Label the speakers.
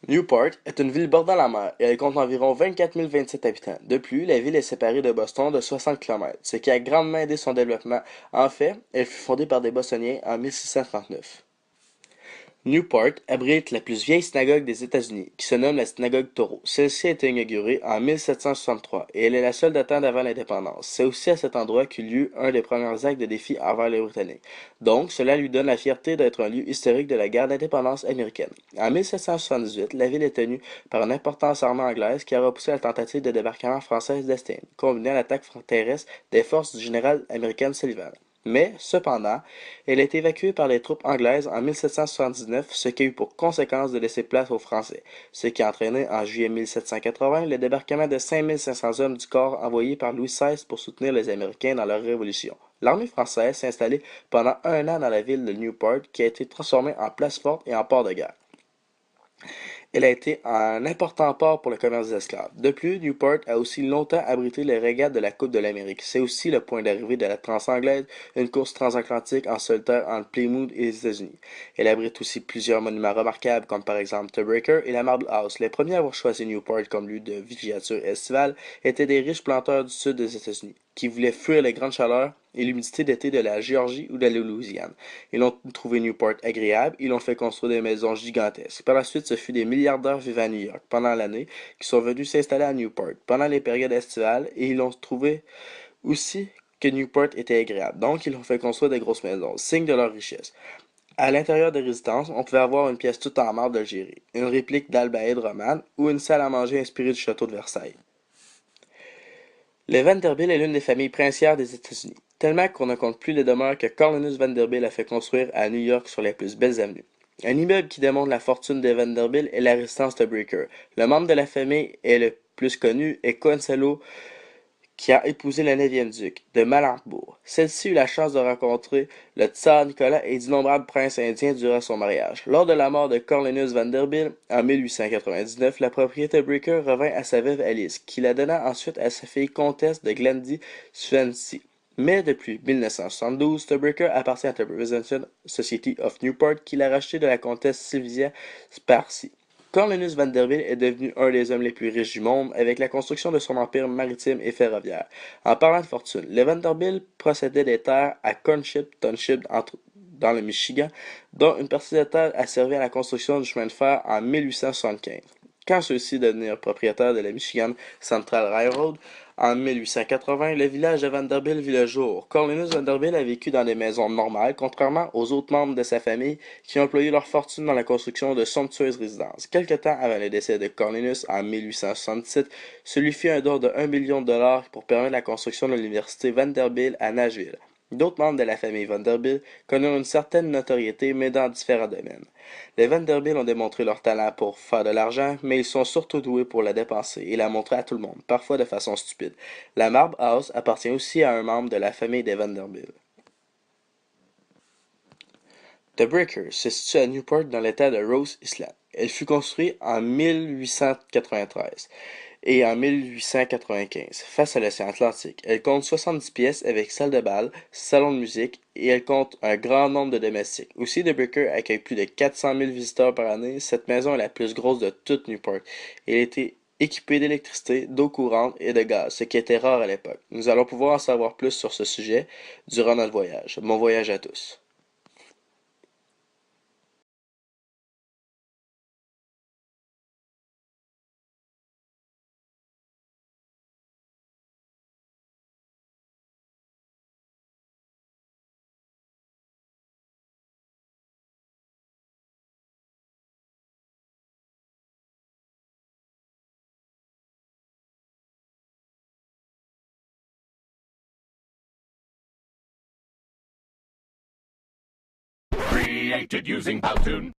Speaker 1: Newport est une ville bordant la mer et elle compte environ 24 027 habitants. De plus, la ville est séparée de Boston de 60 km, ce qui a grandement aidé son développement. En fait, elle fut fondée par des Bostoniens en 1639. Newport abrite la plus vieille synagogue des États-Unis, qui se nomme la synagogue Taureau. Celle-ci a été inaugurée en 1763 et elle est la seule datant d'avant l'indépendance. C'est aussi à cet endroit qu'eut lieu un des premiers actes de défi envers les Britanniques. Donc, cela lui donne la fierté d'être un lieu historique de la guerre d'indépendance américaine. En 1778, la ville est tenue par une importante armée anglaise qui a repoussé la tentative de débarquement française d'Estaing, combinée à l'attaque terrestre des forces du général américain Sullivan. Mais, cependant, elle a été évacuée par les troupes anglaises en 1779, ce qui a eu pour conséquence de laisser place aux Français, ce qui a entraîné en juillet 1780 le débarquement de 5 500 hommes du corps envoyés par Louis XVI pour soutenir les Américains dans leur révolution. L'armée française s'est installée pendant un an dans la ville de Newport, qui a été transformée en place forte et en port de guerre. Elle a été un important port pour le commerce d'esclaves. De plus, Newport a aussi longtemps abrité les régates de la Coupe de l'Amérique. C'est aussi le point d'arrivée de la Transanglaise, une course transatlantique en solitaire entre Plymouth et les États-Unis. Elle abrite aussi plusieurs monuments remarquables, comme par exemple The Breaker et la Marble House. Les premiers à avoir choisi Newport comme lieu de villégiature estivale étaient des riches planteurs du sud des États-Unis, qui voulaient fuir les grandes chaleurs et l'humidité d'été de la Géorgie ou de la Louisiane. Ils ont trouvé Newport agréable, ils l'ont fait construire des maisons gigantesques. Par la suite, ce fut des milliardaires vivant à New York pendant l'année qui sont venus s'installer à Newport pendant les périodes estivales et ils ont trouvé aussi que Newport était agréable. Donc, ils ont fait construire des grosses maisons, signe de leur richesse. À l'intérieur des résidences, on pouvait avoir une pièce toute en marbre d'Algérie, une réplique d'Albaïd romane ou une salle à manger inspirée du château de Versailles. Les Vanderbilt est l'une des familles princières des États-Unis, tellement qu'on ne compte plus les demeures que Cornelius Vanderbilt a fait construire à New York sur les plus belles avenues. Un immeuble qui démontre la fortune des Vanderbilt est la résidence de Breaker. Le membre de la famille est le plus connu est Consuelo, qui a épousé le 9e duc de Mecklembourg. Celle-ci eut la chance de rencontrer le tsar Nicolas et d'innombrables princes indiens durant son mariage. Lors de la mort de Cornelius Vanderbilt en 1899, la propriété Breaker revint à sa veuve Alice, qui la donna ensuite à sa fille comtesse de Glendy-Swansea. Mais depuis 1972, The Breaker appartient à The Representation Society of Newport, qui l'a racheté de la comtesse Sylvia Sparcy. Cornelius Vanderbilt est devenu un des hommes les plus riches du monde avec la construction de son empire maritime et ferroviaire. En parlant de fortune, les Vanderbilt possédaient des terres à Cornship Township dans le Michigan, dont une partie des terres a servi à la construction du chemin de fer en 1875. Quand ceux-ci devenirent propriétaires de la Michigan Central Railroad en 1880, le village de Vanderbilt vit le jour. Cornelius Vanderbilt a vécu dans des maisons normales, contrairement aux autres membres de sa famille qui ont employé leur fortune dans la construction de somptueuses résidences. Quelque temps avant le décès de Cornelius en 1867, celui fit un don de 1 million de dollars pour permettre la construction de l'université Vanderbilt à Nashville. D'autres membres de la famille Vanderbilt connurent une certaine notoriété, mais dans différents domaines. Les Vanderbilt ont démontré leur talent pour faire de l'argent, mais ils sont surtout doués pour la dépenser et la montrer à tout le monde, parfois de façon stupide. La Marble House appartient aussi à un membre de la famille des Vanderbilt. The Breaker se situe à Newport dans l'état de Rhode Island. Elle fut construite en 1893 et en 1895 face à l'océan Atlantique. Elle compte 70 pièces avec salle de bal, salon de musique et elle compte un grand nombre de domestiques. Aussi, The Breaker accueille plus de 400 000 visiteurs par année. Cette maison est la plus grosse de toute Newport. Elle a été équipée d'électricité, d'eau courante et de gaz, ce qui était rare à l'époque. Nous allons pouvoir en savoir plus sur ce sujet durant notre voyage. Bon voyage à tous.
Speaker 2: Created using Powtoon.